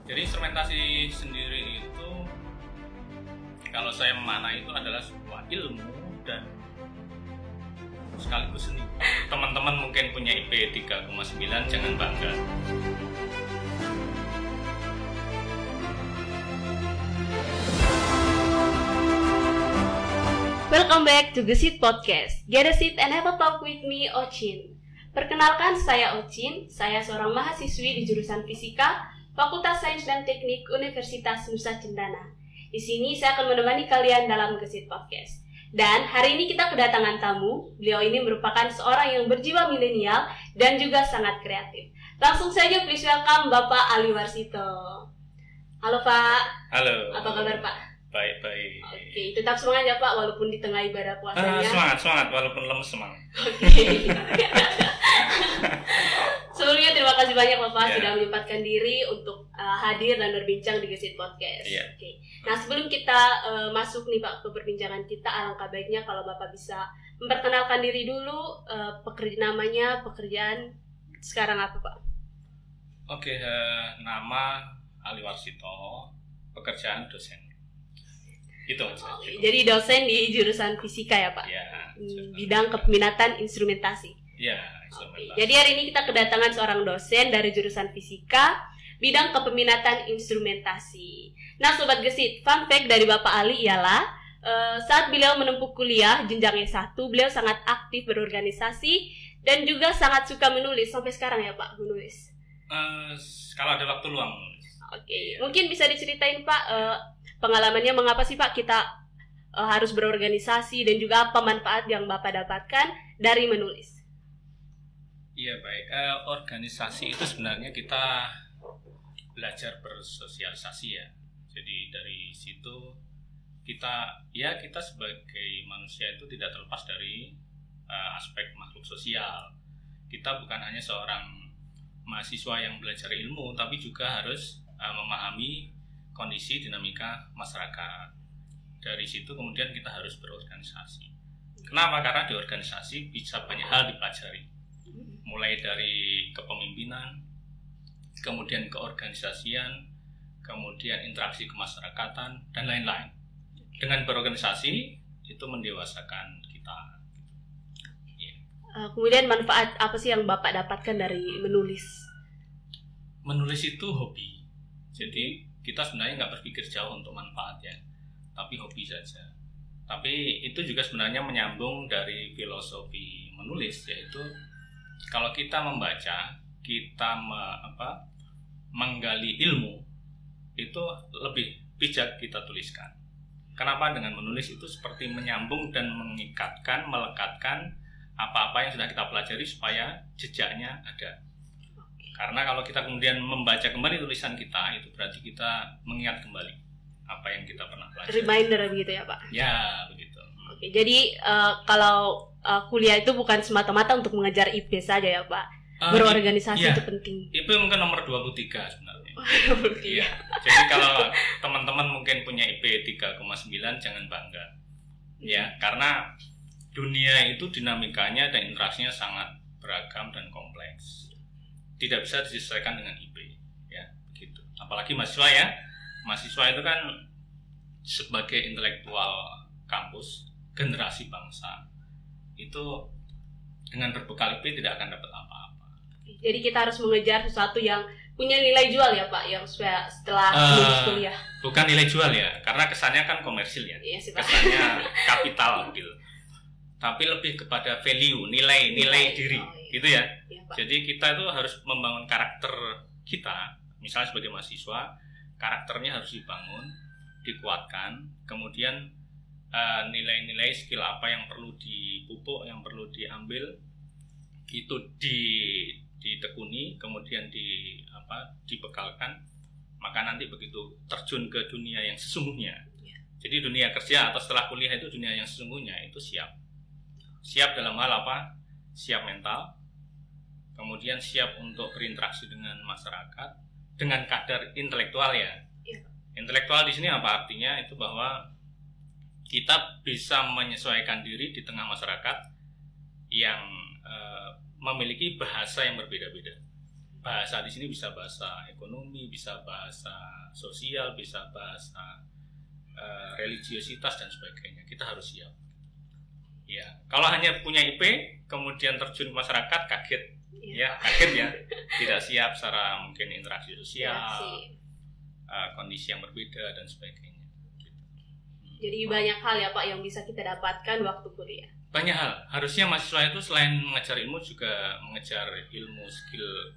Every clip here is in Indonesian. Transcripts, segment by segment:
Jadi instrumentasi sendiri itu kalau saya memaknai itu adalah sebuah ilmu dan sekaligus seni. Teman-teman mungkin punya IP 3,9, jangan bangga. Welcome back to Gesit Podcast. Get a seat and have a talk with me, Ocin. Perkenalkan, saya Ocin. Saya seorang mahasiswi di jurusan Fisika, Fakultas Sains dan Teknik Universitas Nusa Cendana. Di sini saya akan menemani kalian dalam Gesit Podcast. Dan hari ini kita kedatangan tamu. Beliau ini merupakan seorang yang berjiwa milenial dan juga sangat kreatif. Langsung saja please welcome Bapak Ali Warsito. Halo Pak. Halo. Apa kabar Pak? Baik. Oke, tetap semangat ya Pak walaupun di tengah ibadah puasanya. Semangat walaupun lemes semangat. Oke. Sebelumnya terima kasih banyak Bapak sudah menyempatkan diri untuk hadir dan berbincang di Gesit Podcast. Oke. Nah, sebelum kita masuk nih Pak ke perbincangan kita, alangkah baiknya kalau Bapak bisa memperkenalkan diri dulu, pekerjaan sekarang apa Pak? Oke, nama Ali Warsito, pekerjaan dosen. Itu aja. Jadi dosen di jurusan Fisika ya Pak? Ya. Bidang kepeminatan instrumentasi. Ya, instrumentasi. Jadi hari ini kita kedatangan seorang dosen dari jurusan Fisika, bidang kepeminatan instrumentasi. Nah Sobat Gesit, fun fact dari Bapak Ali ialah saat beliau menempuh kuliah jenjang S1, beliau sangat aktif berorganisasi dan juga sangat suka menulis. Sampai sekarang ya Pak menulis? Kalau ada waktu luang. Oke. Mungkin bisa diceritain Pak pengalamannya mengapa sih Pak kita harus berorganisasi dan juga apa manfaat yang Bapak dapatkan dari menulis? Iya baik, organisasi itu sebenarnya kita belajar bersosialisasi ya. Jadi dari situ kita sebagai manusia itu tidak terlepas dari aspek makhluk sosial. Kita bukan hanya seorang mahasiswa yang belajar ilmu, tapi juga harus memahami kondisi dinamika masyarakat. Dari situ kemudian kita harus berorganisasi. Kenapa? Karena di organisasi bisa banyak hal dipelajari. Mulai dari kepemimpinan, kemudian keorganisasian, kemudian interaksi kemasyarakatan, dan lain-lain. Dengan berorganisasi, itu mendewasakan kita. Kemudian manfaat apa sih yang Bapak dapatkan dari menulis? Menulis itu hobi. Jadi kita sebenarnya nggak berpikir jauh untuk manfaatnya, tapi hobi saja. Tapi itu juga sebenarnya menyambung dari filosofi menulis, yaitu kalau kita membaca, kita menggali ilmu, itu lebih bijak kita tuliskan. Kenapa? Dengan menulis itu seperti menyambung dan mengikatkan, melekatkan apa-apa yang sudah kita pelajari supaya jejaknya ada. Karena kalau kita kemudian membaca kembali tulisan kita, itu berarti kita mengingat kembali apa yang kita pernah pelajari. Reminder begitu ya Pak? Ya, begitu. Oke, jadi kalau kuliah itu bukan semata-mata untuk mengejar IP saja ya Pak? Berorganisasi itu penting. IP mungkin nomor 23 sebenarnya. 23. Iya. Jadi kalau teman-teman mungkin punya IP 3,9 jangan bangga. Ya, karena dunia itu dinamikanya dan interaksinya sangat beragam dan kompleks. Tidak bisa disesuaikan dengan IP, ya begitu. Apalagi mahasiswa ya, mahasiswa itu kan sebagai intelektual kampus, generasi bangsa, itu dengan berbekal IP tidak akan dapat apa-apa. Jadi kita harus mengejar sesuatu yang punya nilai jual ya Pak, yang setelah lulus kuliah. Bukan nilai jual ya, karena kesannya kan komersil ya, iya sih, Pak. kesannya kapital gitu. Tapi lebih kepada value, nilai diri, gitu ya. Iya, Jadi kita itu harus membangun karakter kita, misalnya sebagai mahasiswa, karakternya harus dibangun, dikuatkan, kemudian nilai-nilai skill apa yang perlu dipupuk, yang perlu diambil, itu ditekuni, kemudian dibekalkan, maka nanti begitu terjun ke dunia yang sesungguhnya. Jadi dunia kerja atau setelah kuliah itu dunia yang sesungguhnya itu siap dalam hal apa? Siap mental, kemudian siap untuk berinteraksi dengan masyarakat dengan kadar intelektual ya. Intelektual di sini apa artinya? Itu bahwa kita bisa menyesuaikan diri di tengah masyarakat yang memiliki bahasa yang berbeda-beda. bahasa di sini bisa bahasa ekonomi, bisa bahasa sosial, bisa bahasa religiositas dan sebagainya. Kita harus siap. Ya, kalau hanya punya IP kemudian terjun ke masyarakat kaget, kaget ya, tidak siap secara mungkin interaksi sosial, kondisi yang berbeda dan sebagainya. Jadi banyak hal ya Pak yang bisa kita dapatkan waktu kuliah. Banyak hal. Harusnya mahasiswa itu selain mengejar ilmu juga mengejar ilmu skill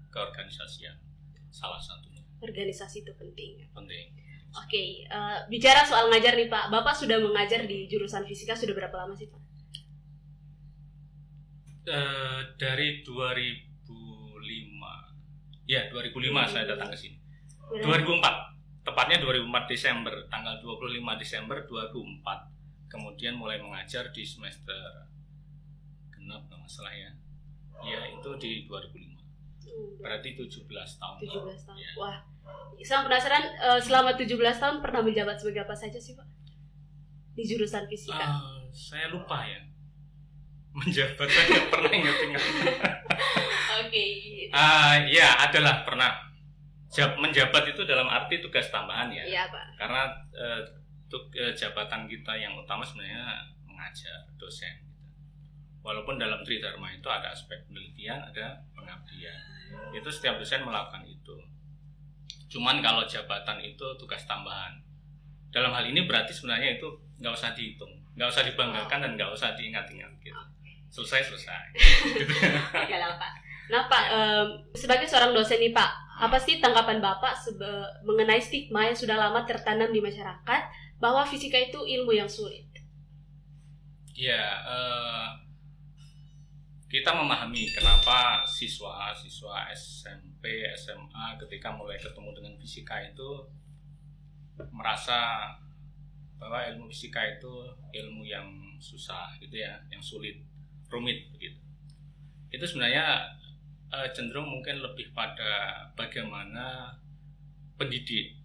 keorganisasian. Salah satunya. Organisasi itu penting. Penting. Oke, bicara soal ngajar nih Pak, Bapak sudah mengajar di jurusan fisika sudah berapa lama sih Pak? Dari 2005. Ya, 2005 saya datang ke sini. 2004, tepatnya 2004 Desember, tanggal 25 Desember 2004. Kemudian mulai mengajar di semester genap kalau nggak salah ya. Ya, itu di 2005. Berarti 17 tahun. 17 tahun. Ya. Wah. Saya penasaran, selama 17 tahun pernah menjabat sebagai apa saja sih Pak? Di jurusan fisika. Saya lupa ya. Menjabat saya nggak pernah ingat-ingat. Oke. Ya, adalah pernah. Menjabat itu dalam arti tugas tambahan ya. Iya Pak. Karena jabatan kita yang utama sebenarnya mengajar, dosen. Walaupun dalam Tridharma itu ada aspek penelitian, ada pengabdian. Itu setiap dosen melakukan itu. Cuman kalau jabatan itu tugas tambahan. Dalam hal ini berarti sebenarnya itu nggak usah dihitung, nggak usah dibanggakan dan nggak usah diingat-ingat gitu. Selesai. Ya lah Pak. Nah Pak, sebagai seorang dosen nih Pak, apa sih tanggapan Bapak mengenai stigma yang sudah lama tertanam di masyarakat bahwa fisika itu ilmu yang sulit? Ya, kita memahami kenapa siswa SMP, SMA ketika mulai ketemu dengan fisika itu merasa bahwa ilmu fisika itu ilmu yang susah gitu ya, yang sulit, rumit begitu. Itu sebenarnya cenderung mungkin lebih pada bagaimana pendidik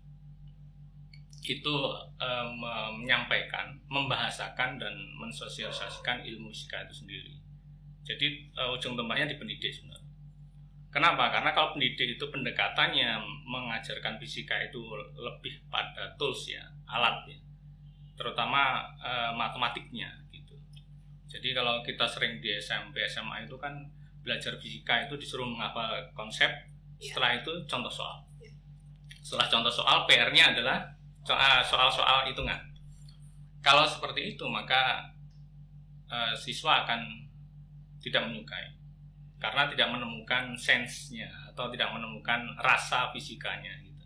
itu menyampaikan, membahasakan dan mensosialisasikan ilmu fisika itu sendiri. Jadi ujung tombaknya di pendidik sebenarnya. Kenapa? Karena kalau pendidik itu pendekatannya mengajarkan fisika itu lebih pada tools ya, alat ya, terutama matematiknya gitu. Jadi kalau kita sering di SMP, SMA itu kan belajar fisika itu disuruh menghafal konsep, setelah itu contoh soal. Setelah contoh soal, PR-nya adalah soal-soal hitungan. Kalau seperti itu maka siswa akan tidak menyukai karena tidak menemukan sense-nya atau tidak menemukan rasa fisikanya gitu.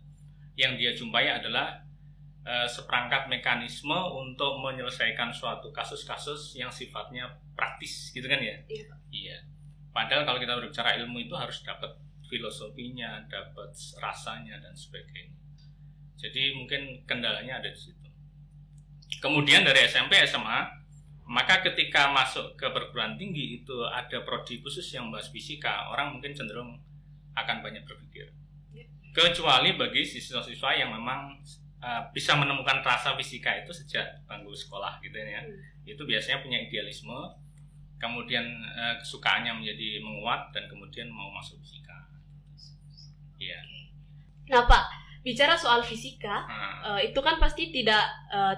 Yang dia jumpai adalah seperangkat mekanisme untuk menyelesaikan suatu kasus-kasus yang sifatnya praktis gitu kan ya. Iya. Padahal kalau kita berbicara ilmu itu harus dapat filosofinya, dapat rasanya dan sebagainya. Jadi mungkin kendalanya ada di situ. Kemudian dari SMP, SMA, maka ketika masuk ke perguruan tinggi itu ada prodi khusus yang membahas fisika, orang mungkin cenderung akan banyak berpikir. Kecuali bagi siswa-siswa yang memang bisa menemukan rasa fisika itu sejak bangku sekolah gitu ya. Itu biasanya punya idealisme, kemudian kesukaannya menjadi menguat dan kemudian mau masuk fisika. Iya. Nah Pak, bicara soal fisika, itu kan pasti tidak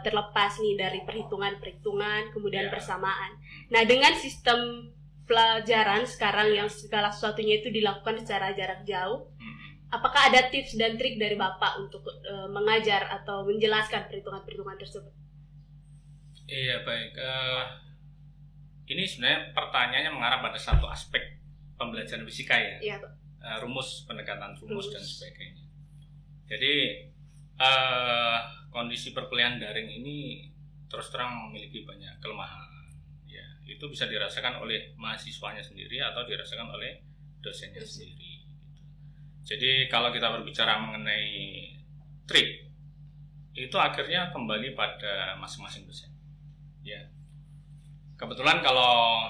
terlepas nih dari perhitungan-perhitungan, kemudian persamaan. Nah, dengan sistem pelajaran sekarang yang segala sesuatunya itu dilakukan secara jarak jauh, apakah ada tips dan trik dari Bapak untuk mengajar atau menjelaskan perhitungan-perhitungan tersebut? Iya, baik. Ini sebenarnya pertanyaannya mengarah pada satu aspek pembelajaran fisika ya. Iya, Pak. Rumus, pendekatan rumus dan sebagainya. Jadi kondisi perkuliahan daring ini terus terang memiliki banyak kelemahan. Ya, itu bisa dirasakan oleh mahasiswanya sendiri atau dirasakan oleh dosennya sendiri. Jadi kalau kita berbicara mengenai trik, itu akhirnya kembali pada masing-masing dosen. Ya, kebetulan kalau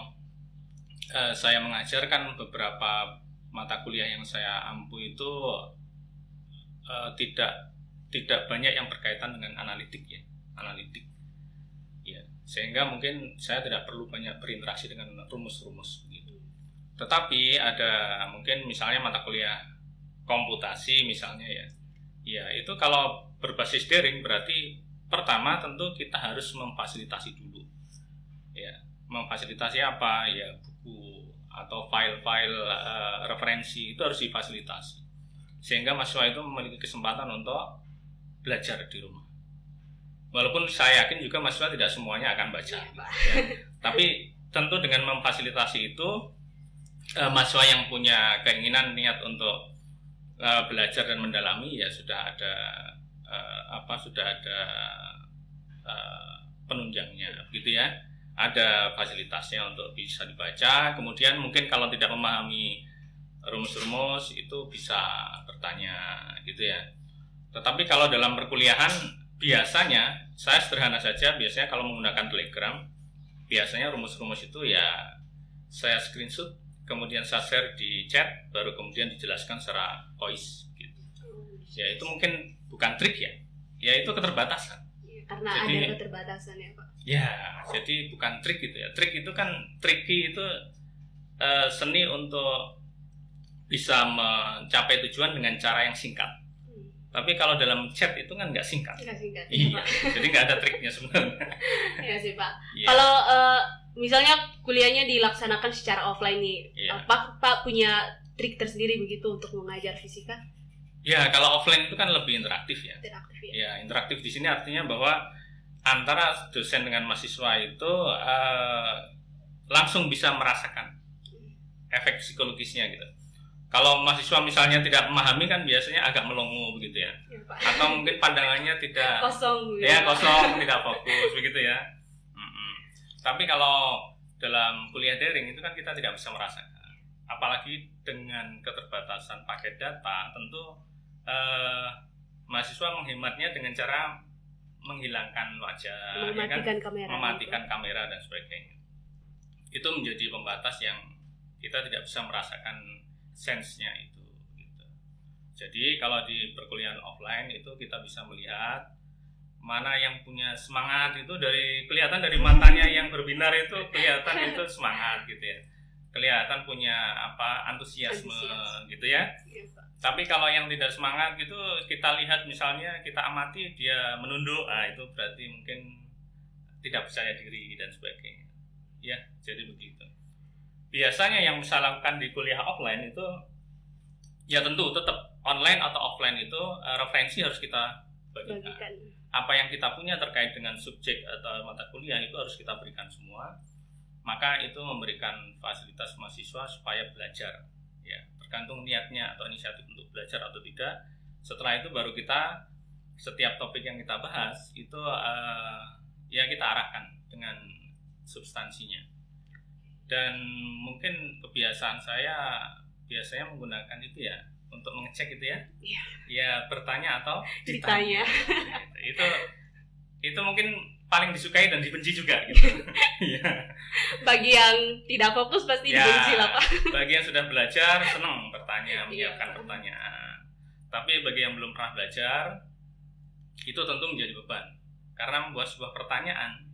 saya mengajarkan beberapa mata kuliah yang saya ampu itu tidak banyak yang berkaitan dengan analitik. Ya, sehingga mungkin saya tidak perlu banyak berinteraksi dengan rumus-rumus begitu. Jadi kalau kita berbicara mengenai trik, itu akhirnya kembali pada masing-masing dosen. Ya, kebetulan kalau saya mengajarkan beberapa mata kuliah yang saya ampu itu tidak banyak yang berkaitan dengan analitik. Ya, sehingga mungkin saya tidak perlu banyak berinteraksi dengan rumus-rumus begitu. Jadi kalau kita berbicara mengenai trik, itu akhirnya kembali pada masing-masing dosen. Tetapi ada mungkin misalnya mata kuliah komputasi misalnya ya. Ya, itu kalau berbasis daring berarti pertama tentu kita harus memfasilitasi dulu. Ya, memfasilitasi apa? Ya, buku atau file-file referensi itu harus difasilitasi. Sehingga mahasiswa itu memiliki kesempatan untuk belajar di rumah. Walaupun saya yakin juga mahasiswa tidak semuanya akan baca. Ya. Tapi tentu dengan memfasilitasi itu mahasiswa yang punya keinginan niat untuk belajar dan mendalami ya sudah ada penunjangnya begitu ya, ada fasilitasnya untuk bisa dibaca. Kemudian mungkin kalau tidak memahami rumus-rumus itu bisa bertanya gitu ya. Tetapi kalau dalam perkuliahan biasanya saya sederhana saja, biasanya kalau menggunakan Telegram biasanya rumus-rumus itu ya saya screenshot, kemudian saya share di chat, baru kemudian dijelaskan secara voice gitu. Ya itu mungkin bukan trik ya, ya itu keterbatasan. Karena jadi, ada keterbatasan ya Pak. Ya, jadi bukan trik gitu ya. Trik itu kan tricky itu seni untuk bisa mencapai tujuan dengan cara yang singkat. Tapi kalau dalam chat itu kan nggak singkat. Nggak singkat. Iya, jadi nggak ada triknya sebenarnya. Iya sih Pak. Ya. Kalau misalnya kuliahnya dilaksanakan secara offline nih, ya. Pak punya trik tersendiri begitu untuk mengajar fisika? Ya, kalau offline itu kan lebih interaktif ya. Interaktif ya. Ya, interaktif di sini artinya bahwa antara dosen dengan mahasiswa itu langsung bisa merasakan efek psikologisnya gitu. Kalau mahasiswa misalnya tidak memahami kan biasanya agak melongo begitu ya. Ya atau mungkin pandangannya tidak kosong gitu. Ya, kosong, tidak fokus begitu ya. Tapi kalau dalam kuliah daring itu kan kita tidak bisa merasakan. Apalagi dengan keterbatasan paket data, tentu mahasiswa menghematnya dengan cara menghilangkan wajah, mematikan kamera dan sebagainya. Itu menjadi pembatas yang kita tidak bisa merasakan sense-nya itu. Gitu. Jadi kalau di perkuliahan offline itu kita bisa melihat mana yang punya semangat itu kelihatan dari matanya yang berbinar itu kelihatan itu semangat gitu ya. Kelihatan punya antusiasme gitu ya. Tapi kalau yang tidak semangat gitu kita lihat misalnya kita amati dia menunduk, itu berarti mungkin tidak percaya diri dan sebagainya. Ya, jadi begitu. Biasanya yang bisa lakukan di kuliah offline itu ya tentu tetap online atau offline itu referensi harus kita bagikan. Apa yang kita punya terkait dengan subjek atau mata kuliah itu harus kita berikan semua. Maka itu memberikan fasilitas mahasiswa supaya belajar. Ya, tergantung niatnya atau inisiatif untuk belajar atau tidak. Setelah itu baru kita setiap topik yang kita bahas itu ya kita arahkan dengan substansinya. Dan mungkin kebiasaan saya biasanya menggunakan itu ya untuk mengecek itu ya. Iya. Ya bertanya atau ditanya. Itu mungkin paling disukai dan dibenci juga gitu. Ya. Bagi yang tidak fokus pasti dibenci lah Pak. Bagi yang sudah belajar senang bertanya, menyiapkan pertanyaan. Tapi bagi yang belum pernah belajar itu tentu menjadi beban. Karena membuat sebuah pertanyaan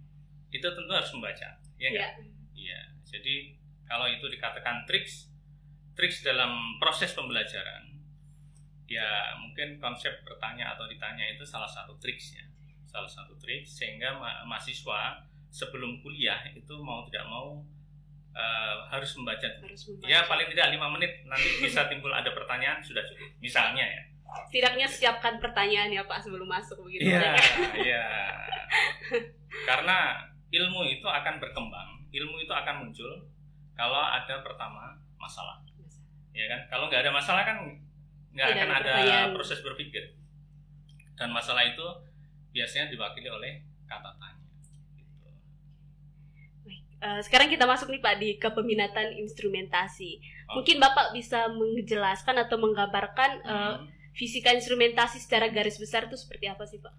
itu tentu harus membaca, ya enggak? Iya. Jadi kalau itu dikatakan triks dalam proses pembelajaran, ya mungkin konsep bertanya atau ditanya itu salah satu triksnya. Salah satu trik sehingga mahasiswa sebelum kuliah itu mau tidak mau harus membaca. Ya paling tidak 5 menit nanti bisa timbul ada pertanyaan sudah cukup. Misalnya ya. Setidaknya siapkan pertanyaan ya Pak sebelum masuk begitu. Iya. Karena ilmu itu akan berkembang, ilmu itu akan muncul kalau ada pertama masalah. Ya kan? Kalau nggak ada masalah kan nggak akan ada proses berpikir. Dan masalah itu biasanya diwakili oleh kata tanya. Gitu. Baik. Sekarang kita masuk nih Pak di kepeminatan instrumentasi. Mungkin Bapak bisa menjelaskan atau menggambarkan fisika instrumentasi secara garis besar itu seperti apa sih Pak?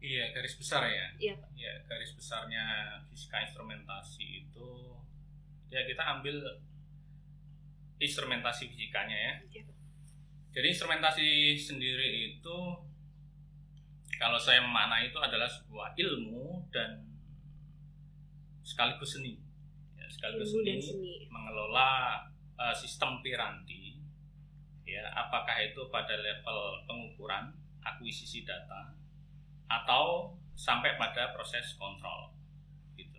Iya, garis besar ya. Iya Pak. Ya, garis besarnya fisika instrumentasi itu ya kita ambil instrumentasi fisikanya ya. Iya, Pak. Jadi instrumentasi sendiri itu kalau saya memaknai itu adalah sebuah ilmu dan sekaligus seni. Ya, sekaligus ilmu dan seni. mengelola sistem piranti, ya, apakah itu pada level pengukuran, akuisisi data, atau sampai pada proses kontrol, gitu.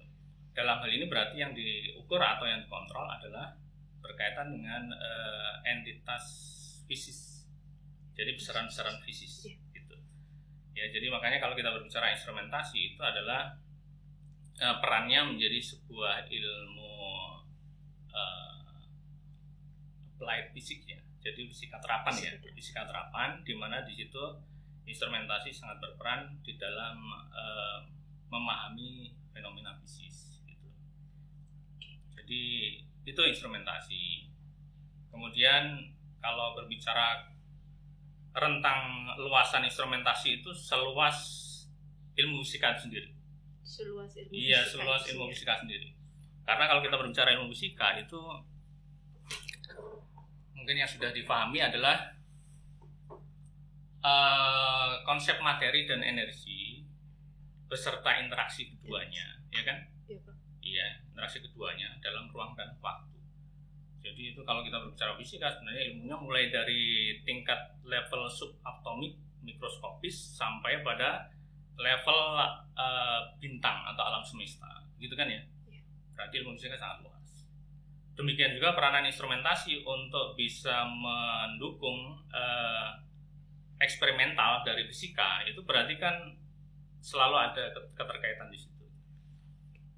Dalam hal ini berarti yang diukur atau yang dikontrol adalah berkaitan dengan entitas fisis, jadi besaran-besaran fisis, gitu. Ya, jadi makanya kalau kita berbicara instrumentasi itu adalah perannya menjadi sebuah ilmu applied physics, ya. Jadi fisika terapan, ya, fisika terapan, di mana di situ instrumentasi sangat berperan di dalam memahami fenomena fisis, gitu. Jadi itu instrumentasi. Kemudian kalau berbicara rentang luasan instrumentasi itu seluas ilmu fisika sendiri. Seluas ilmu Iya, fisika seluas itu, ilmu ya. fisika sendiri. Karena kalau kita berbicara ilmu fisika itu mungkin yang sudah dipahami adalah konsep materi dan energi beserta interaksi keduanya, ya kan? Iya, Pak. Iya, interaksi keduanya dalam ruang dan waktu. Jadi itu kalau kita berbicara fisika sebenarnya ilmunya mulai dari tingkat level subatomik, mikroskopis, sampai pada level bintang atau alam semesta, gitu kan ya? Iya. Berarti ilmu fisika sangat luas. Demikian juga peranan instrumentasi untuk bisa mendukung eksperimental dari fisika, itu berarti kan selalu ada keterkaitan di situ.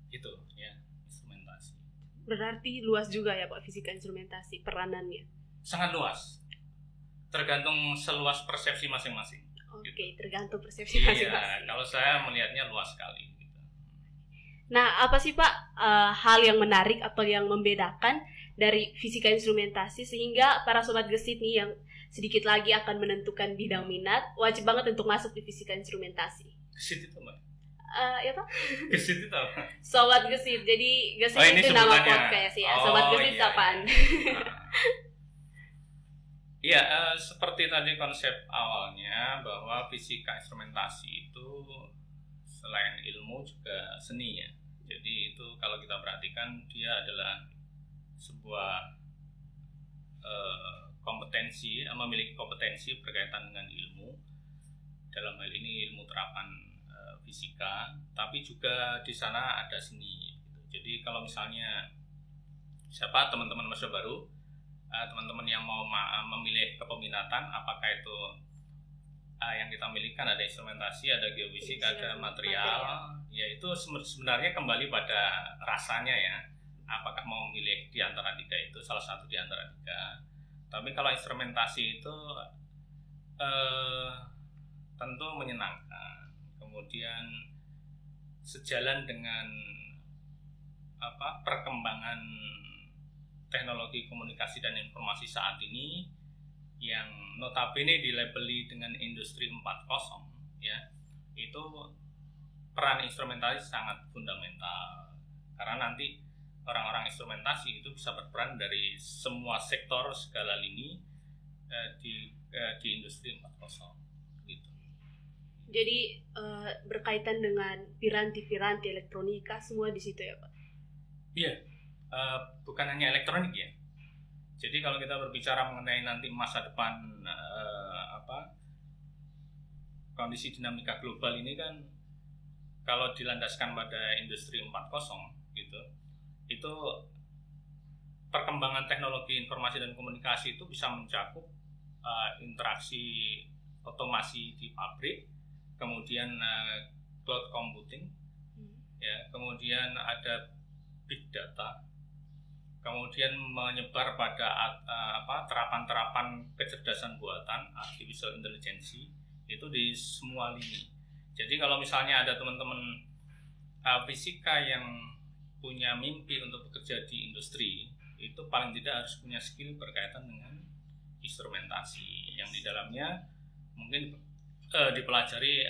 Itu ya, instrumentasi. Berarti luas juga ya Pak fisika instrumentasi peranannya. Sangat luas. Tergantung seluas persepsi masing-masing. Oke, tergantung persepsi Iya, masing-masing. kalau saya melihatnya luas sekali. Gitu. Nah, apa sih Pak hal yang menarik atau yang membedakan dari fisika instrumentasi sehingga para sobat gesit nih yang sedikit lagi akan menentukan bidang minat wajib banget untuk masuk di fisika instrumentasi? Gesit itu Mbak? Ya Pak? Gesit itu apa? Sobat gesit, jadi gesit Oh, ini itu nama sebutannya. podcast ya. Sobat gesit iya, apaan? Iya, seperti tadi konsep awalnya bahwa fisika instrumentasi itu selain ilmu juga seni, ya. Jadi itu kalau kita perhatikan dia adalah sebuah kompetensi, memiliki kompetensi berkaitan dengan ilmu. Dalam hal ini ilmu terapan fisika, tapi juga di sana ada seni. Gitu. Jadi kalau misalnya siapa teman-teman mahasiswa baru, teman-teman yang mau memilih kepeminatan, apakah itu yang kita miliki ada instrumentasi, ada geofisika, ada material, ya itu sebenarnya kembali pada rasanya, ya. Apakah mau memilih di antara tiga itu, salah satu di antara tiga. Tapi kalau instrumentasi itu tentu menyenangkan, kemudian sejalan dengan perkembangan teknologi komunikasi dan informasi saat ini yang notabene dilabeli dengan industri 4.0, ya, itu peran instrumentasi sangat fundamental karena nanti orang-orang instrumentasi itu bisa berperan dari semua sektor segala lini di industri 4.0 gitu. Jadi berkaitan dengan piranti-piranti elektronika semua di situ ya Pak? Iya, bukan hanya elektronik, ya. Jadi kalau kita berbicara mengenai nanti masa depan kondisi dinamika global ini kan kalau dilandaskan pada industri 4.0 gitu, itu perkembangan teknologi informasi dan komunikasi itu bisa mencakup interaksi otomasi di pabrik, kemudian cloud computing, ya, kemudian ada big data, kemudian menyebar pada terapan-terapan kecerdasan buatan, artificial intelligence, itu di semua lini. Jadi kalau misalnya ada teman-teman fisika yang punya mimpi untuk bekerja di industri, itu paling tidak harus punya skill berkaitan dengan instrumentasi yang di dalamnya mungkin dipelajari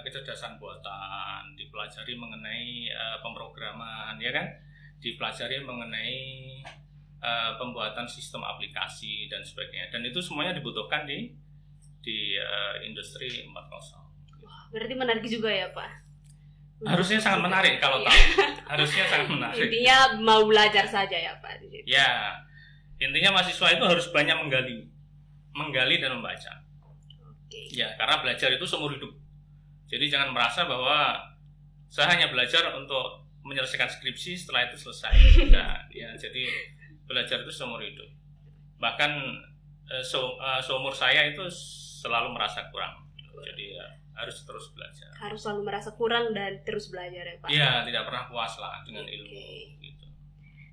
kecerdasan buatan, dipelajari mengenai pemrograman, ya kan, dipelajari mengenai pembuatan sistem aplikasi dan sebagainya, dan itu semuanya dibutuhkan di industri 4.0. Wah, berarti menarik juga ya Pak. Harusnya sangat menarik kalau Iya. tahu. Harusnya sangat menarik. Intinya mau belajar saja ya Pak. Ya, intinya mahasiswa itu harus banyak menggali dan membaca. Oke. Ya, karena belajar itu seumur hidup. Jadi jangan merasa bahwa saya hanya belajar untuk menyelesaikan skripsi, setelah itu selesai. Nah, ya, jadi belajar itu seumur hidup. Bahkan seumur saya itu selalu merasa kurang. Jadi ya, harus terus belajar. Harus selalu merasa kurang dan terus belajar ya Pak. Iya, tidak pernah puas lah dengan Oke. ilmu gitu.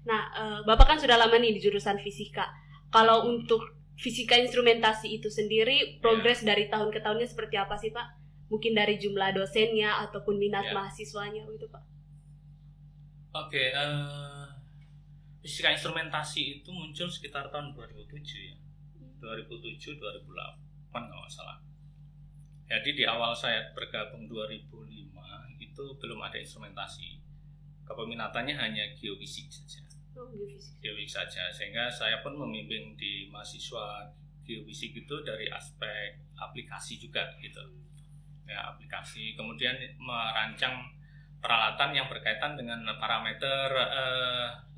Nah, Bapak kan sudah lama nih di jurusan fisika. Kalau untuk fisika instrumentasi itu sendiri, progres dari tahun ke tahunnya seperti apa sih Pak? Mungkin dari jumlah dosennya ataupun minat Ya. mahasiswanya gitu Pak. Oke, fisika instrumentasi itu muncul sekitar tahun 2007 ya. 2007 2008 kalau nggak salah. Jadi di awal saya bergabung 2005 itu belum ada instrumentasi. Kepeminatannya hanya geofisik saja. Oh, geofisika. Geofisik saja, sehingga saya pun membimbing di mahasiswa geofisik itu dari aspek aplikasi juga gitu. Ya, aplikasi, kemudian merancang peralatan yang berkaitan dengan parameter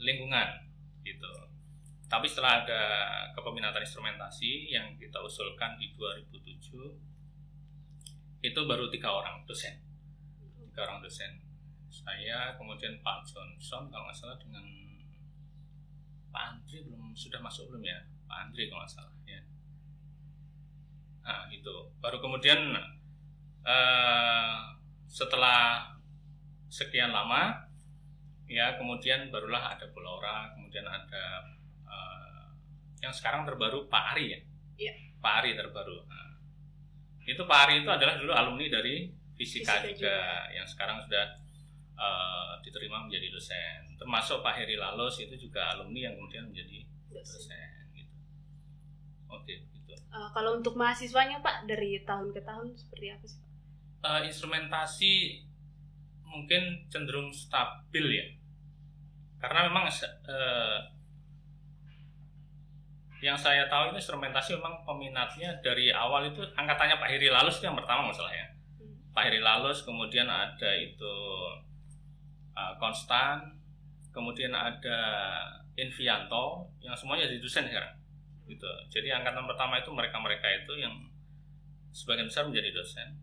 lingkungan gitu. Tapi setelah ada kepeminatan instrumentasi yang kita usulkan di 2007, itu baru 3 orang dosen. Saya, kemudian Pak Johnson kalau nggak salah, dengan Pak Andri sudah masuk belum ya? Pak Andri kalau nggak salah ya. Nah itu baru kemudian setelah sekian lama ya, kemudian barulah ada Bu Laura, kemudian ada yang sekarang terbaru Pak Ari ya. Iya. Pak Ari terbaru. Nah, itu Pak Ari itu adalah dulu alumni dari fisika juga, yang sekarang sudah diterima menjadi dosen. Termasuk Pak Heri Lalos itu juga alumni yang kemudian menjadi dosen gitu. Oke, gitu. Kalau untuk mahasiswanya Pak, dari tahun ke tahun seperti apa sih Pak? Instrumentasi mungkin cenderung stabil ya, karena memang yang saya tahu itu instrumentasi memang peminatnya dari awal itu angkatannya Pak Heri Lalos itu yang pertama masalahnya. Pak Heri Lalos, kemudian ada itu Konstan, kemudian ada Invianto, yang semuanya jadi dosen sekarang gitu. Jadi angkatan pertama itu mereka itu yang sebagian besar menjadi dosen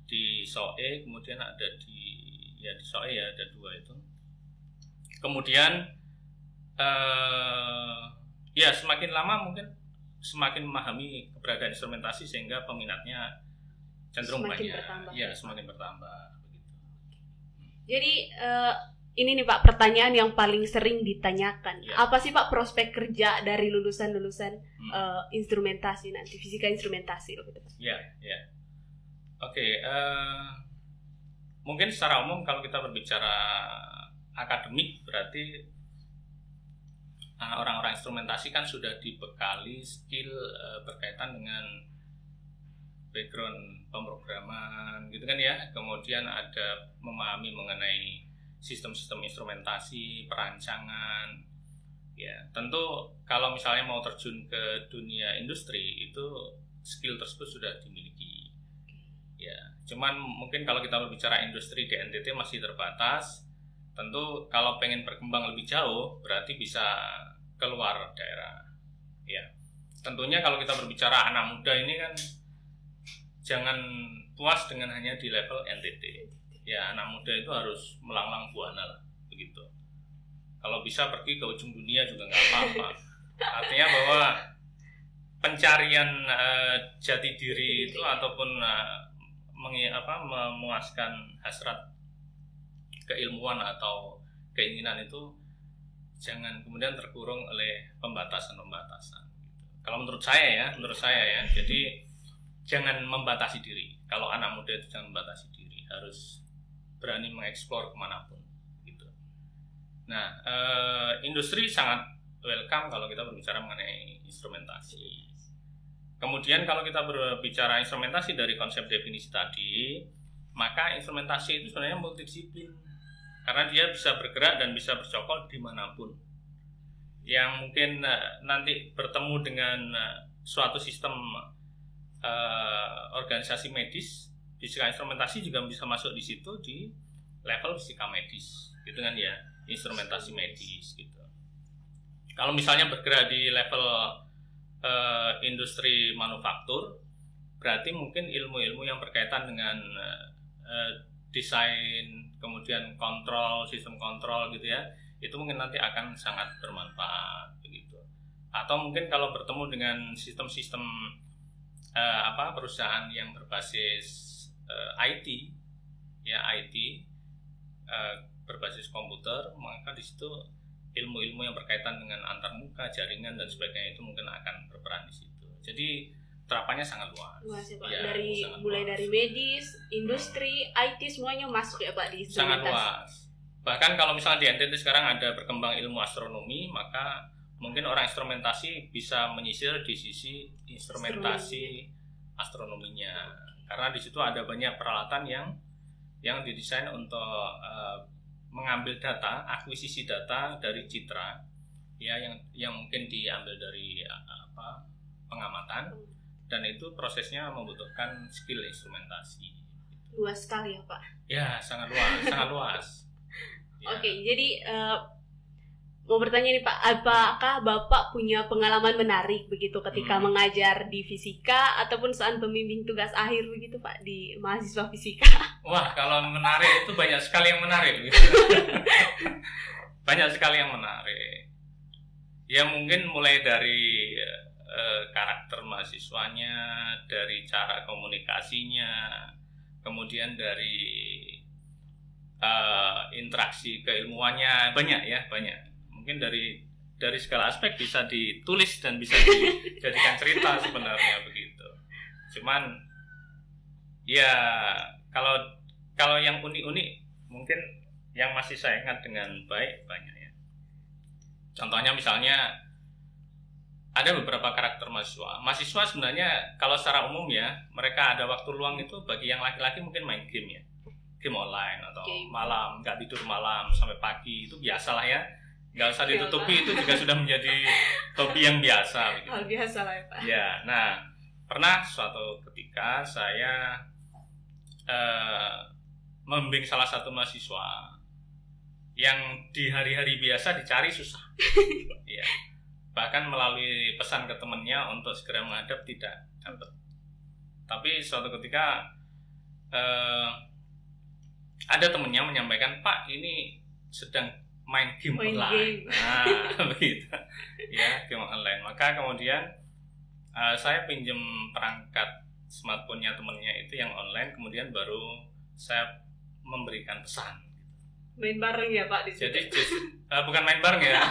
di SOE, kemudian ada di SOE ya, ada 2 itu. Kemudian ya semakin lama mungkin semakin memahami keberadaan instrumentasi sehingga peminatnya cenderung Semakin banyak. bertambah. Ya, semakin bertambah begitu. Jadi ini nih Pak, pertanyaan yang paling sering ditanyakan. Ya. Apa sih Pak prospek kerja dari lulusan-lulusan instrumentasi nanti, fisika instrumentasi gitu Pak? Ya. Oke, mungkin secara umum kalau kita berbicara akademik berarti orang-orang instrumentasi kan sudah dibekali skill berkaitan dengan background pemrograman gitu kan ya. Kemudian ada memahami mengenai sistem-sistem instrumentasi, perancangan. Ya, tentu kalau misalnya mau terjun ke dunia industri itu skill tersebut sudah dimiliki. Ya, cuman mungkin kalau kita berbicara industri di NTT masih terbatas. Tentu kalau pengen berkembang lebih jauh berarti bisa keluar daerah. Ya, tentunya kalau kita berbicara anak muda ini kan jangan puas dengan hanya di level NTT. Ya, anak muda itu harus melanglang buana lah, begitu. Kalau bisa pergi ke ujung dunia juga nggak apa-apa. Artinya bahwa pencarian jati diri itu ataupun memuaskan hasrat keilmuan atau keinginan itu jangan kemudian terkurung oleh pembatasan-pembatasan. Kalau menurut saya ya, jadi jangan membatasi diri. Kalau anak muda itu jangan membatasi diri, harus berani mengeksplor kemanapun gitu. Nah, industri sangat welcome kalau kita berbicara mengenai instrumentasi. Kemudian kalau kita berbicara instrumentasi dari konsep definisi tadi, maka instrumentasi itu sebenarnya multidisiplin karena dia bisa bergerak dan bisa bercokol dimanapun. Yang mungkin nanti bertemu dengan suatu sistem organisasi medis, fisika instrumentasi juga bisa masuk di situ di level fisika medis gitu kan ya, instrumentasi medis gitu. Kalau misalnya bergerak di level industri manufaktur, berarti mungkin ilmu-ilmu yang berkaitan dengan desain, kemudian kontrol, sistem kontrol gitu ya, itu mungkin nanti akan sangat bermanfaat begitu. Atau mungkin kalau bertemu dengan sistem-sistem perusahaan yang berbasis IT ya, berbasis komputer, maka di situ ilmu-ilmu yang berkaitan dengan antarmuka, jaringan dan sebagainya itu mungkin akan berperan di situ. Jadi terapannya sangat luas. Luas ya Pak. Ya, mulai dari medis, industri, IT semuanya masuk ya Pak di instrumentasi. Sangat luas. Bahkan kalau misalnya di NTT sekarang ada berkembang ilmu astronomi, maka mungkin orang instrumentasi bisa menyisir di sisi instrumentasi astronominya. Karena di situ ada banyak peralatan yang didesain untuk mengambil data, akuisisi data dari citra ya, yang mungkin diambil dari pengamatan, dan itu prosesnya membutuhkan skill instrumentasi. Luas sekali ya Pak. Ya, sangat luas, sangat luas. Ya. Oke, jadi mau bertanya nih Pak, apakah Bapak punya pengalaman menarik begitu ketika mengajar di fisika ataupun saat pembimbing tugas akhir begitu Pak di mahasiswa fisika? Wah, kalau menarik itu banyak sekali yang menarik. Banyak sekali yang menarik. Ya mungkin mulai dari karakter mahasiswanya, dari cara komunikasinya, kemudian dari interaksi keilmuannya, banyak. Mungkin dari segala aspek bisa ditulis dan bisa dijadikan cerita sebenarnya begitu. Cuman ya kalau yang unik-unik mungkin yang masih saya ingat dengan baik banyak ya. Contohnya misalnya ada beberapa karakter mahasiswa. Mahasiswa sebenarnya kalau secara umum ya, mereka ada waktu luang itu bagi yang laki-laki mungkin main game ya. Game online atau malam, nggak tidur malam sampai pagi, itu biasalah ya. Nggak usah ditutupi, itu juga sudah menjadi hobi yang biasa begitu. Hal biasa lah ya Pak. Ya, nah pernah suatu ketika saya membimbing salah satu mahasiswa yang di hari-hari biasa dicari susah. Ya. Bahkan melalui pesan ke temannya untuk segera menghadap tidak dapat. Tapi suatu ketika ada temannya menyampaikan, Pak ini sedang main game online. Nah, begitu. Ya, game online. Maka kemudian saya pinjam perangkat smartphone-nya temannya itu yang online, kemudian baru saya memberikan pesan. Main bareng ya Pak di situ. Jadi bukan main bareng ya.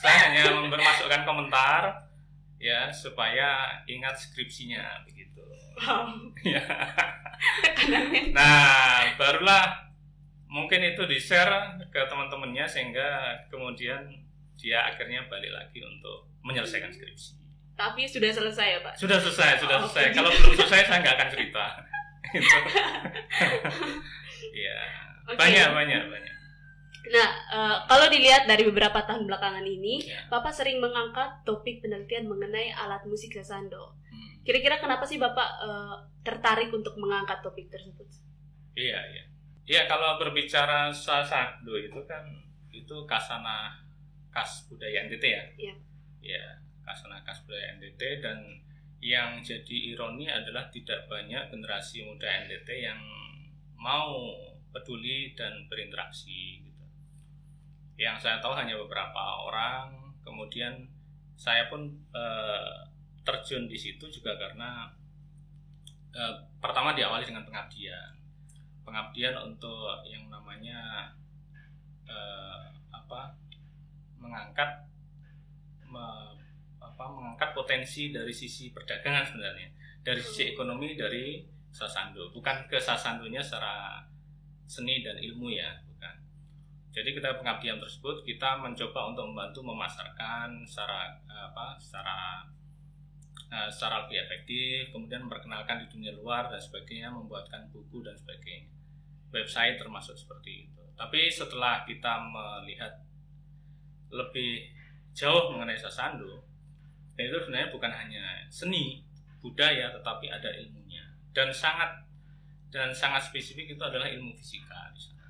Saya hanya memasukkan komentar ya supaya ingat skripsinya begitu. Wow. Ya. Nah, barulah mungkin itu di-share ke teman-temannya sehingga kemudian dia akhirnya balik lagi untuk menyelesaikan skripsi. Tapi sudah selesai ya Pak? Sudah selesai. Kalau belum selesai saya nggak akan cerita. Gitu. Ya, okay. Banyak. Nah, kalau dilihat dari beberapa tahun belakangan ini, Bapak sering mengangkat topik penelitian mengenai alat musik sasando. Kira-kira kenapa sih Bapak tertarik untuk mengangkat topik tersebut? Iya. Ya, kalau berbicara sasando itu kan kasana khas budaya NTT ya. Iya. Ya, kasana khas budaya NTT, dan yang jadi ironi adalah tidak banyak generasi muda NTT yang mau peduli dan berinteraksi gitu. Yang saya tahu hanya beberapa orang. Kemudian saya pun terjun di situ juga karena pertama diawali dengan pengabdian untuk yang namanya mengangkat potensi dari sisi perdagangan sebenarnya, dari sisi ekonomi dari sasando, bukan ke sasandonya secara seni dan ilmu ya, bukan. Jadi kita pengabdian tersebut kita mencoba untuk membantu memasarkan secara lebih efektif, kemudian memperkenalkan di dunia luar dan sebagainya, membuatkan buku dan sebagainya, website termasuk seperti itu. Tapi setelah kita melihat lebih jauh mengenai sasando, itu sebenarnya bukan hanya seni budaya, tetapi ada ilmunya, dan sangat spesifik itu adalah ilmu fisika di sana.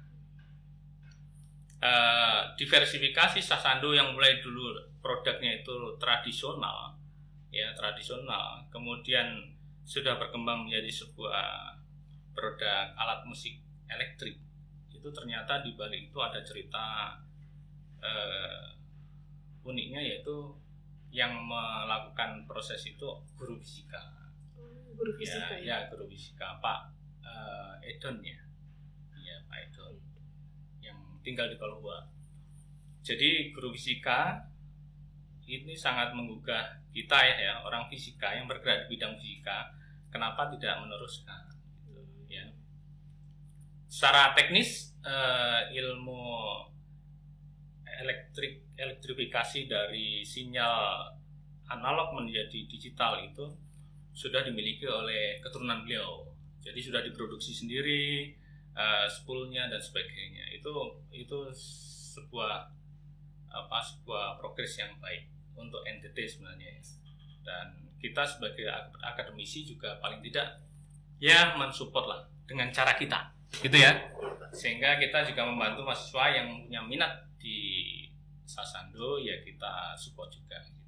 diversifikasi Sasando yang mulai dulu produknya itu tradisional, kemudian sudah berkembang menjadi sebuah produk alat musik elektrik. Itu ternyata di balik itu ada cerita uniknya, yaitu yang melakukan proses itu guru fisika. Guru fisika Guru fisika Pak Edon ya. Iya, Pak Edon yang tinggal di Kolhua. Jadi guru fisika ini sangat menggugah kita ya, orang fisika yang bergerak di bidang fisika, kenapa tidak meneruskan gitu, ya. Secara teknis ilmu elektrifikasi dari sinyal analog menjadi digital itu sudah dimiliki oleh keturunan beliau. Jadi sudah diproduksi sendiri, spoolnya dan sebagainya. Itu sebuah progres yang baik untuk NTT sebenarnya ya. Dan kita sebagai akademisi juga paling tidak ya mensupport lah dengan cara kita, gitu ya. Sehingga kita juga membantu mahasiswa yang punya minat di Sasando, ya kita support juga gitu.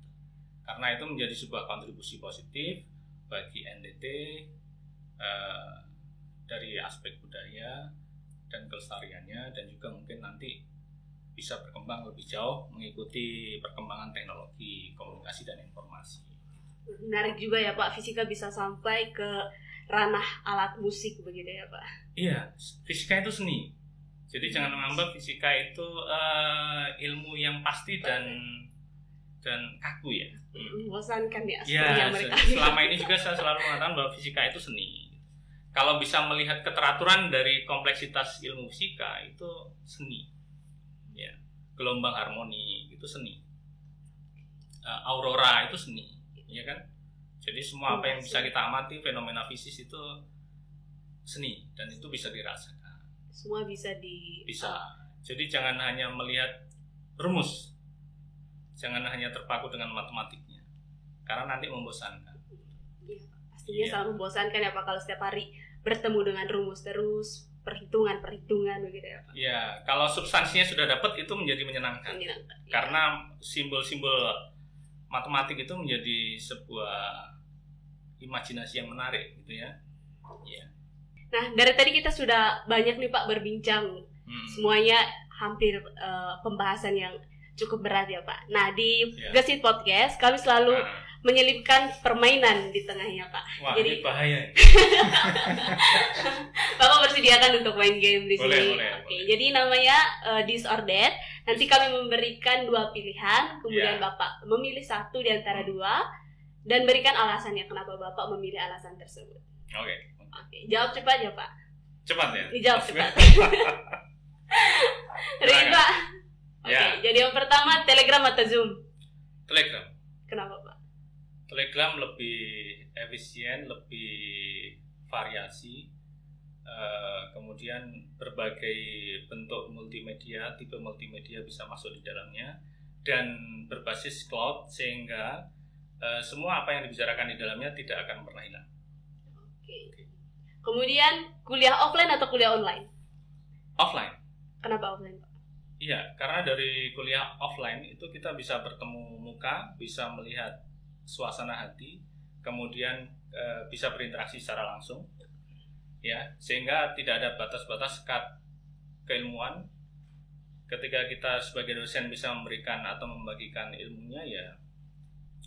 Karena itu menjadi sebuah kontribusi positif bagi NTT dari aspek budaya dan kelestariannya, dan juga mungkin nanti bisa berkembang lebih jauh mengikuti perkembangan teknologi komunikasi dan informasi. Menarik juga ya Pak, fisika bisa sampai ke ranah alat musik begitu ya Pak? Iya, fisika itu seni. Jadi jangan menganggap fisika itu ilmu yang pasti dan kaku ya. Membosankan ya. Ya, selama ini juga saya selalu mengatakan bahwa fisika itu seni. Kalau bisa melihat keteraturan dari kompleksitas ilmu fisika itu seni. Ya, gelombang harmoni itu seni. Aurora itu seni, ya kan? Jadi semua apa yang bisa kita amati, fenomena fisis itu seni dan itu bisa dirasakan. Semua bisa Jadi jangan hanya melihat rumus, jangan hanya terpaku dengan matematiknya, karena nanti membosankan. Iya, pastinya selalu membosankan ya Pak kalau setiap hari bertemu dengan rumus terus, perhitungan begitu ya Pak. Iya, kalau substansinya sudah dapat itu menjadi menyenangkan. Karena simbol-simbol matematik itu menjadi sebuah imajinasi yang menarik gitu ya. Iya. Nah, dari tadi kita sudah banyak nih Pak berbincang. Semuanya hampir pembahasan yang cukup berat ya Pak. Nah, di Gesit Podcast kami selalu menyelipkan permainan di tengahnya Pak. Wah, jadi ini bahaya. Bapak bersediakan untuk main game di sini. Boleh. Jadi namanya This or That. Nanti kami memberikan 2 pilihan, kemudian Bapak memilih satu di antara 2 dan berikan alasannya kenapa Bapak memilih alasan tersebut. Oke, jawab cepat ya Pak. Cepat ya? Dijawab cepat. Ready Pak? Oke, jadi yang pertama Telegram atau Zoom? Telegram. Kenapa Pak? Telegram lebih efisien, lebih variasi, kemudian berbagai bentuk multimedia, tipe multimedia bisa masuk di dalamnya, dan berbasis cloud sehingga semua apa yang dibicarakan di dalamnya tidak akan pernah hilang. Oke. Kemudian kuliah offline atau kuliah online? Offline. Kenapa offline Pak? Iya, karena dari kuliah offline itu kita bisa bertemu muka, bisa melihat suasana hati, kemudian bisa berinteraksi secara langsung, ya, sehingga tidak ada batas-batas keilmuan. Ketika kita sebagai dosen bisa memberikan atau membagikan ilmunya, ya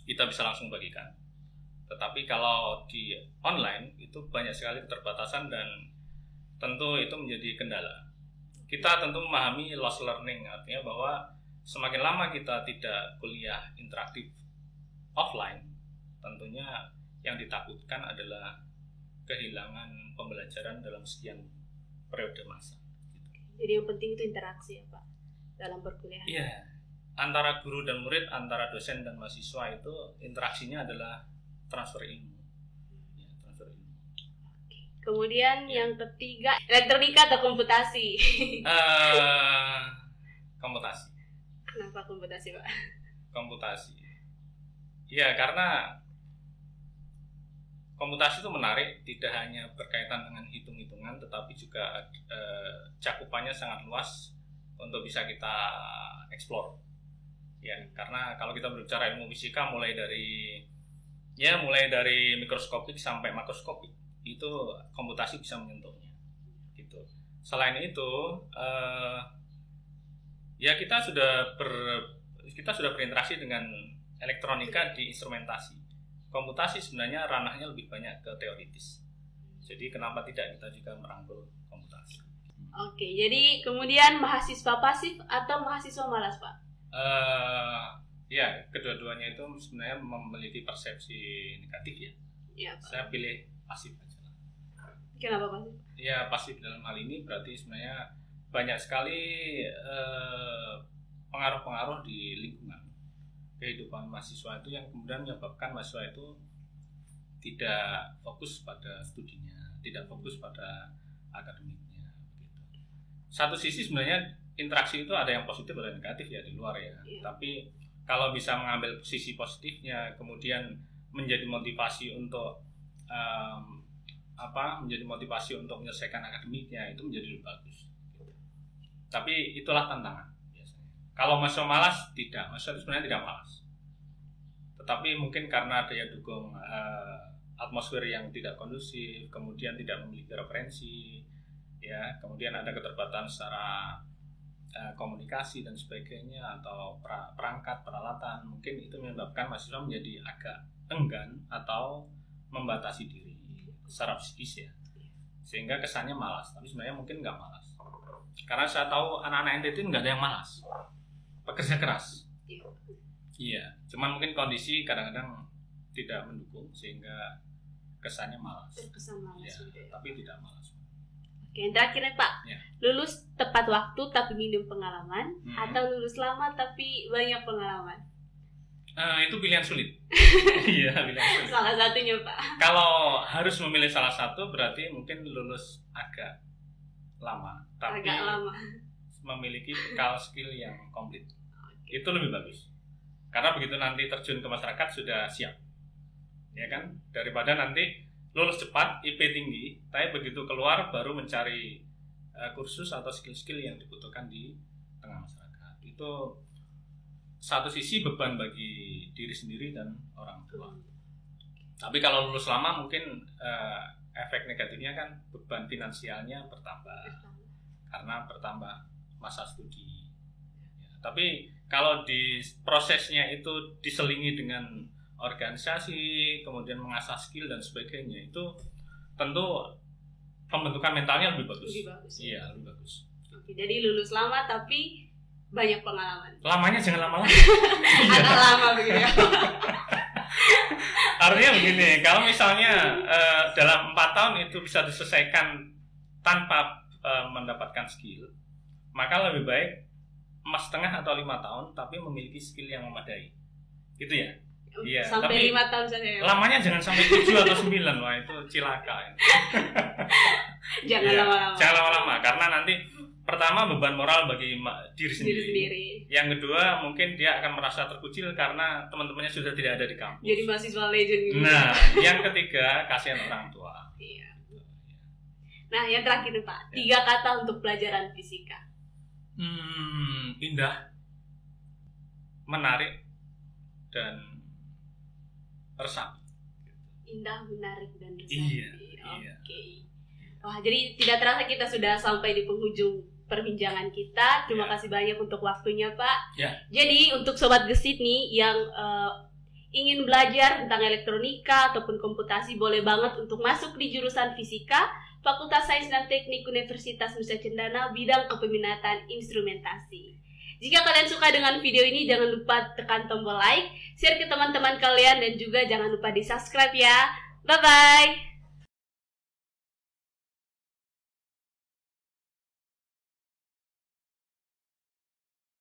kita bisa langsung bagikan. Tetapi kalau di online itu banyak sekali keterbatasan dan tentu itu menjadi kendala. Kita tentu memahami loss learning, artinya bahwa semakin lama kita tidak kuliah interaktif offline, tentunya yang ditakutkan adalah kehilangan pembelajaran dalam sekian periode masa. Jadi yang penting itu interaksi ya Pak dalam perkuliahan. Iya, antara guru dan murid, antara dosen dan mahasiswa itu interaksinya adalah transfer ilmu. Ya, transfer ilmu. Kemudian yang ketiga, elektronika atau komputasi? Komputasi. Kenapa komputasi Pak? Komputasi. Ya, karena komputasi itu menarik, tidak hanya berkaitan dengan hitung-hitungan, tetapi juga cakupannya sangat luas untuk bisa kita explore. Ya, karena kalau kita berbicara ilmu fisika mulai dari mikroskopik sampai makroskopik itu komputasi bisa menyentuhnya. Gitu. Selain itu, kita sudah berinteraksi dengan elektronika di instrumentasi. Komputasi sebenarnya ranahnya lebih banyak ke teoritis. Jadi kenapa tidak kita juga merangkul komputasi? Oke, jadi kemudian mahasiswa pasif atau mahasiswa malas, Pak? Kedua-duanya itu sebenarnya memiliki persepsi negatif ya. Ya, Pak. Saya pilih pasif aja. Kenapa pasif? Ya, pasif dalam hal ini berarti sebenarnya banyak sekali pengaruh-pengaruh di lingkungan kehidupan mahasiswa itu yang kemudian menyebabkan mahasiswa itu tidak fokus pada studinya, tidak fokus pada akademiknya. Begitu. Satu sisi sebenarnya interaksi itu ada yang positif ada yang negatif ya di luar ya. Tapi kalau bisa mengambil sisi positifnya, kemudian menjadi motivasi untuk menyelesaikan akademiknya, itu menjadi lebih bagus. Gitu. Tapi itulah tantangan biasanya. Kalau mahasiswa malas tidak, mahasiswa itu sebenarnya tidak malas. Tetapi mungkin karena daya dukung atmosfer yang tidak kondusif, kemudian tidak memiliki referensi, ya, kemudian ada keterbatasan secara komunikasi dan sebagainya atau perangkat peralatan, mungkin itu menyebabkan mahasiswa menjadi agak enggan atau membatasi diri secara psikis ya, sehingga kesannya malas. Tapi sebenarnya mungkin nggak malas, karena saya tahu anak-anak NTT nggak ada yang malas, pekerja keras. Iya, cuman mungkin kondisi kadang-kadang tidak mendukung sehingga kesannya malas. Terkesan malas ya, tapi tidak malas. Oke, yang terakhir nih Pak, lulus tepat waktu tapi minim pengalaman, atau lulus lama tapi banyak pengalaman? Itu pilihan sulit. Iya, pilihan sulit. Salah satunya Pak. Kalau harus memilih salah satu berarti mungkin lulus agak lama, tapi agak lama. Memiliki bekal skill yang komplit. Itu lebih bagus. Karena begitu nanti terjun ke masyarakat sudah siap. Ya kan? Daripada nanti lulus cepat, IP tinggi, tapi begitu keluar baru mencari kursus atau skill-skill yang dibutuhkan di tengah masyarakat. Itu satu sisi beban bagi diri sendiri dan orang tua. Tapi kalau lulus lama mungkin efek negatifnya kan beban finansialnya bertambah karena bertambah masa studi. Ya, tapi kalau di prosesnya itu diselingi dengan organisasi, kemudian mengasah skill dan sebagainya, itu tentu pembentukan mentalnya lebih bagus. Lebih bagus. Iya, lebih bagus. Oke, jadi lulus lama tapi banyak pengalaman. Lamanya jangan lama-lama. Agak lama begitu ya. Artinya begini, kalau misalnya dalam 4 tahun itu bisa diselesaikan tanpa mendapatkan skill, maka lebih baik 4,5 atau 5 tahun tapi memiliki skill yang memadai. Gitu ya. Iya, sampai tapi 5 tahun saja ya. Lamanya jangan sampai 7 atau 9, wah itu cilaka. Jangan lama-lama. Jangan lama-lama karena nanti pertama beban moral bagi diri sendiri. Yang kedua mungkin dia akan merasa terkucil karena teman-temannya sudah tidak ada di kampus. Jadi mahasiswa legend gitu. Nah, yang ketiga kasihan orang tua. Iya. Nah, yang terakhir Pak, 3 kata untuk pelajaran fisika. Indah, menarik, dan resapi. Indah, menarik, dan resapi. Iya. Oke. Wah, jadi tidak terasa kita sudah sampai di penghujung perbincangan kita. Terima kasih banyak untuk waktunya, Pak. Ya. Jadi untuk Sobat Gesit nih yang ingin belajar tentang elektronika ataupun komputasi, boleh banget untuk masuk di jurusan fisika, Fakultas Sains dan Teknik Universitas Nusa Cendana, bidang kepeminatan instrumentasi. Jika kalian suka dengan video ini, jangan lupa tekan tombol like, share ke teman-teman kalian, dan juga jangan lupa di subscribe ya. Bye-bye!